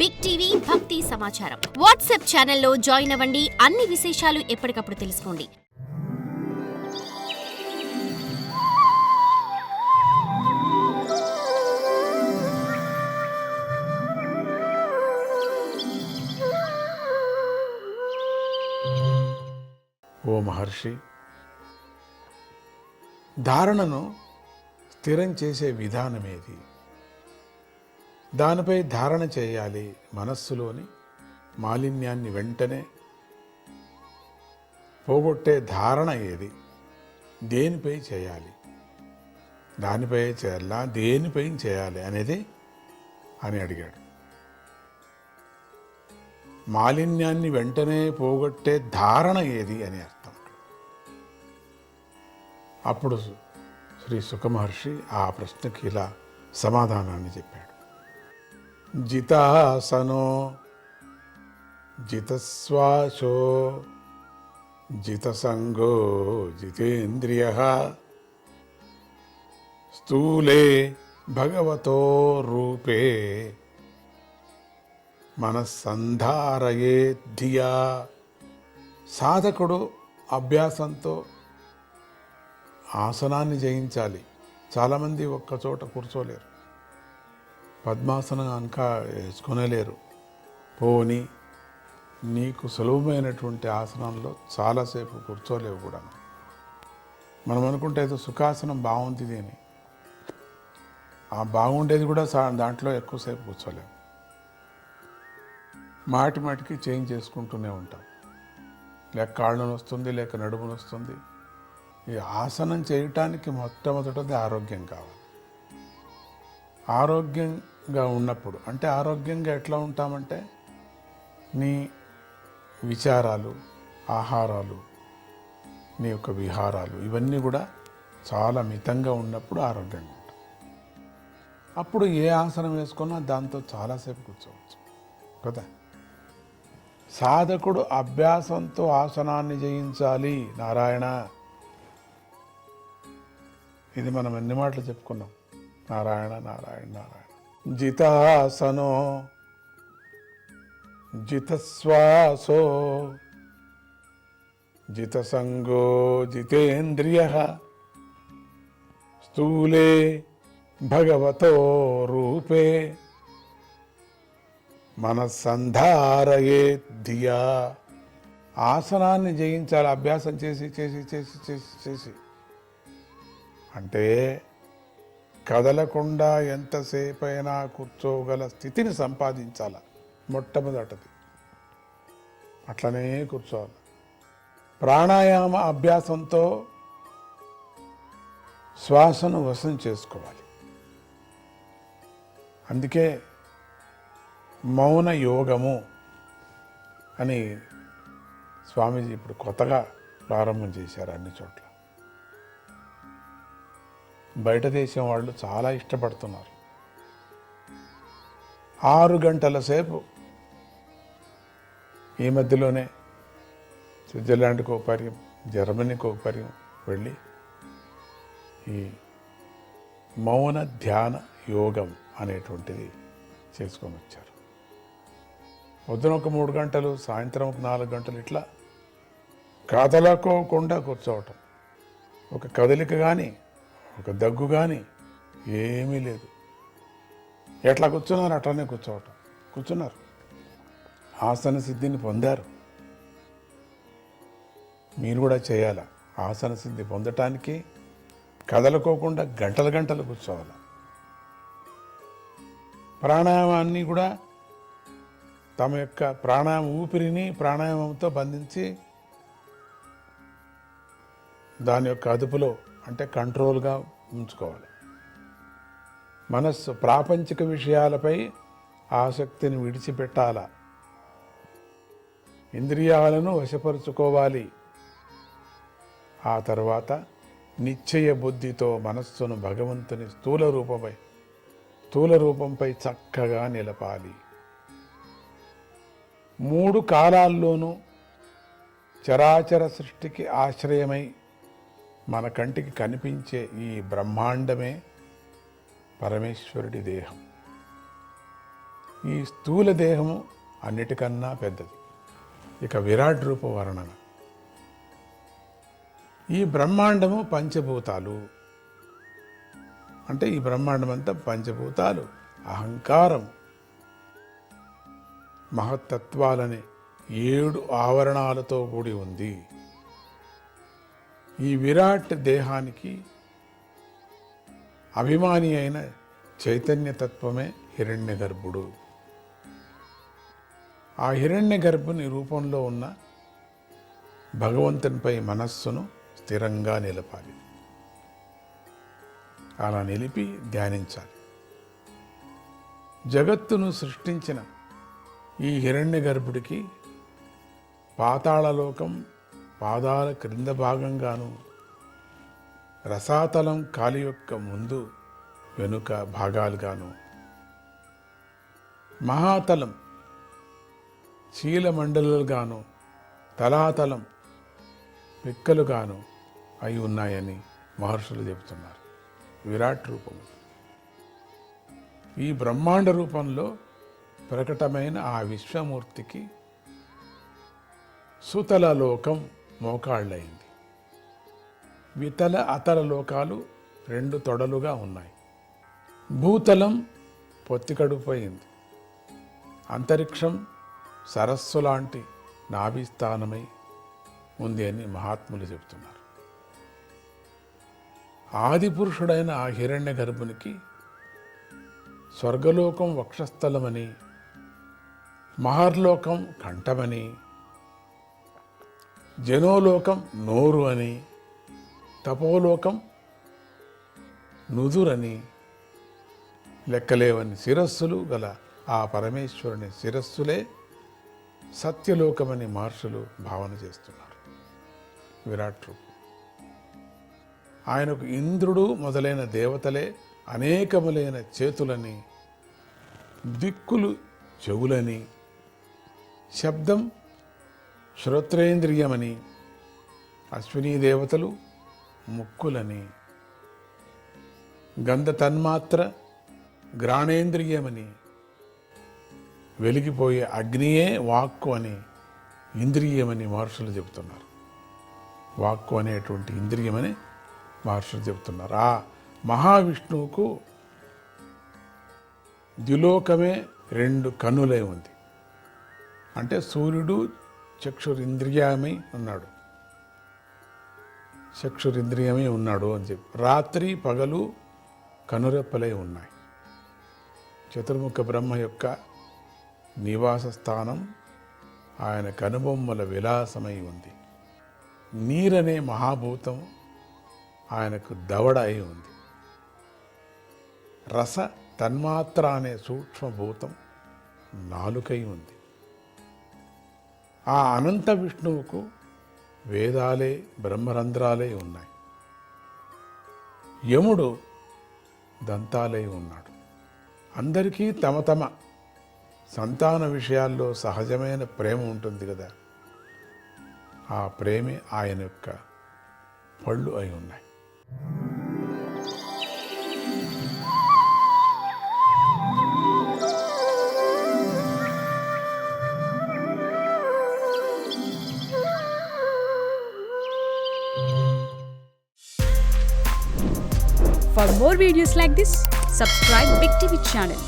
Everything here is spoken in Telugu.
బిగ్ టీవీ భక్తి సమాచారం వాట్సాప్ ఛానల్లో జాయిన్ అవ్వండి. అన్ని విశేషాలు ఎప్పటికప్పుడు తెలుసుకోండి. ఓ మహర్షి, ధారణను స్థిరం చేసే విధానమేది? దానిపై ధారణ చేయాలి. మనస్సులోని మాలిన్యాన్ని వెంటనే పోగొట్టే ధారణ ఏది? దేనిపై చేయాలి? దానిపై చేయాలా, దేనిపై చేయాలి అనేది అని అడిగాడు. మాలిన్యాన్ని వెంటనే పోగొట్టే ధారణ ఏది అని అర్థం. అప్పుడు శ్రీ సుఖమహర్షి ఆ ప్రశ్నకి ఇలా సమాధానాన్ని చెప్పాడు. జితాసనో జితశ్వాసో జితసంగో జితేంద్రియః స్థూలే భగవతో రూపే మనస్సంధారయే ధియా. సాధకుడు అభ్యాసంతో ఆసనాన్ని జయించాలి. చాలామంది ఒక్కచోట కూర్చోలేరు, పద్మాసనం ఇంకా వేసుకొనేలేరు. పోని నీకు సులభమైనటువంటి ఆసనంలో చాలాసేపు కూర్చోలేవు కూడా. మనం అనుకుంటే ఏదో సుఖాసనం బాగుంటుంది అని, ఆ బాగుండేది కూడా దాంట్లో ఎక్కువసేపు కూర్చోలేము. మాటికి చేంజ్ చేసుకుంటూనే ఉంటాం. లేక కాళ్ళను వస్తుంది, లేక నడుమును వస్తుంది. ఈ ఆసనం చేయటానికి మొట్టమొదటిది ఆరోగ్యం కావాలి. ఆరోగ్యంగా ఉన్నప్పుడు, అంటే ఆరోగ్యంగా ఎట్లా ఉంటామంటే నీ విచారాలు, ఆహారాలు, నీ యొక్క విహారాలు ఇవన్నీ కూడా చాలా మితంగా ఉన్నప్పుడు ఆరోగ్యంగా ఉంటాం. అప్పుడు ఏ ఆసనం వేసుకున్నా దాంతో చాలాసేపు కూర్చోవచ్చు కదా. సాధకుడు అభ్యాసంతో ఆసనాన్ని జయించాలి. నారాయణ, ఇది మనం ఎన్ని మాటలు చెప్పుకున్నాం. నారాయణ నారాయణ నారాయణ. జితాసనో జితశ్వాసో జితసంగో జితేంద్రియః స్థూలే భగవతో రూపే మనస్సంధారయే ధియా. ఆసనాన్ని జయించాలి అభ్యాసం చేసి చేసి చేసి చేసి చేసి. అంటే కదలకుండా ఎంతసేపైనా కూర్చోగల స్థితిని సంపాదించాలి మొట్టమొదటిది. అట్లనే కూర్చోవాలి. ప్రాణాయామ అభ్యాసంతో శ్వాసను వశం చేసుకోవాలి. అందుకే మౌన యోగము అని స్వామీజీ ఇప్పుడు కొత్తగా ప్రారంభం చేశారు అన్ని చోట్ల. బయట దేశం వాళ్ళు చాలా ఇష్టపడుతున్నారు. 6 గంటల సేపు ఈ మధ్యలోనే స్విట్జర్లాండ్కి ఒక పర్యం, జర్మనీకి ఒక పర్యం వెళ్ళి ఈ మౌన ధ్యాన యోగం అనేటువంటిది చేసుకొని వచ్చారు. పొద్దున ఒక 3 గంటలు, సాయంత్రం ఒక 4 గంటలు ఇట్లా కదలకోకుండా కూర్చోవటం. ఒక కదలిక కానీ, ఒక దగ్గు కానీ ఏమీ లేదు. ఎట్లా కూర్చున్నారు అట్లనే కూర్చోవటం. కూర్చున్నారు, ఆసన సిద్ధిని పొందారు. మీరు కూడా చేయాల. ఆసన సిద్ధి పొందటానికి కదలకోకుండా గంటలు గంటలు కూర్చోవాలి. ప్రాణాయామాన్ని కూడా తమ యొక్క ప్రాణాయామ ఊపిరిని ప్రాణాయామంతో బంధించి దాని యొక్క అదుపులో, అంటే కంట్రోల్గా ఉంచుకోవాలి. మనస్సు ప్రాపంచిక విషయాలపై ఆసక్తిని విడిచిపెట్టాల. ఇంద్రియాలను వశపరుచుకోవాలి. ఆ తర్వాత నిశ్చయ బుద్ధితో మనస్సును భగవంతుని స్థూల రూపంపై చక్కగా నిలపాలి. 3 కాలాల్లోనూ చరాచర సృష్టికి ఆశ్రయమై మన కంటికి కనిపించే ఈ బ్రహ్మాండమే పరమేశ్వరుడి దేహం. ఈ స్థూల దేహము అన్నిటికన్నా పెద్దది. ఇక విరాట్ రూప వర్ణన. ఈ బ్రహ్మాండము పంచభూతాలు. అంటే ఈ బ్రహ్మాండం అంతా పంచభూతాలు, అహంకారం, మహత్తత్వాలనే 7 ఆవరణాలతో కూడి ఉంది. ఈ విరాట్ దేహానికి అభిమాని అయిన చైతన్యతత్వమే హిరణ్యగర్భుడు. ఆ హిరణ్యగర్భుని రూపంలో ఉన్న భగవంతునిపై మనస్సును స్థిరంగా నిలపాలి. అలా నిలిపి ధ్యానించాలి. జగత్తును సృష్టించిన ఈ హిరణ్యగర్భుడికి పాతాళలోకం పాదాల క్రింద భాగంగాను, రసాతలం కాలి యొక్క ముందు వెనుక భాగాలుగాను, మహాతలం శీలమండలుగాను, తలాతలం పిక్కలుగాను అయి ఉన్నాయని మహర్షులు చెబుతున్నారు. విరాట్ రూపము. ఈ బ్రహ్మాండ రూపంలో ప్రకటమైన ఆ విశ్వమూర్తికి సుతల లోకం మోకాళ్ళయింది. వితల అతల లోకాలు 2 తొడలుగా ఉన్నాయి. భూతలం పొత్తికడుపోయింది. అంతరిక్షం సరస్సు లాంటి నాభిస్థానమై ఉంది అని మహాత్ములు చెబుతున్నారు. ఆది పురుషుడైన ఆ హిరణ్య గర్భునికి స్వర్గలోకం వక్షస్థలమని, మహర్లోకం కంఠమని, జనోలోకం నోరు అని, తపోలోకం నుదురని, లెక్కలేవని శిరస్సులు గల ఆ పరమేశ్వరుని శిరస్సులే సత్యలోకమని మహర్షులు భావన చేస్తున్నారు. విరాట్ రూపం. ఆయనకు ఇంద్రుడు మొదలైన దేవతలే అనేకములైన చేతులని, దిక్కులు చెవులని, శబ్దం శ్రోత్రేంద్రియమని, అశ్వినీ దేవతలు ముక్కులని, గంధ తన్మాత్ర గ్రాణేంద్రియమని, వెలిగిపోయే అగ్నియే వాక్కు అని ఇంద్రియమని మహర్షులు చెబుతున్నారు. వాక్కు అనేటువంటి ఇంద్రియమని మహర్షులు చెబుతున్నారు. ఆ మహావిష్ణువుకు ద్యులోకమే 2 కన్నులై ఉంది. అంటే సూర్యుడు చక్షురింద్రియమై ఉన్నాడు, చక్షురింద్రియమై ఉన్నాడు అని చెప్పి, రాత్రి పగలు కనురెప్పలై ఉన్నాయి. చతుర్ముఖ బ్రహ్మ యొక్క నివాస స్థానం ఆయన కనుబొమ్మల విలాసమై ఉంది. నీరనే మహాభూతం ఆయనకు దవడ అయి ఉంది. రస తన్మాత్ర అనే సూక్ష్మభూతం నాలుకై ఉంది. ఆ అనంత విష్ణువుకు వేదాలే బ్రహ్మరంధ్రాలే ఉన్నాయి. యముడు దంతాలై ఉన్నాడు. అందరికీ తమ తమ సంతాన విషయాల్లో సహజమైన ప్రేమ ఉంటుంది కదా, ఆ ప్రేమే ఆయన యొక్క పళ్ళు అయి ఉన్నాయి. For more videos like this, subscribe Big TV channel.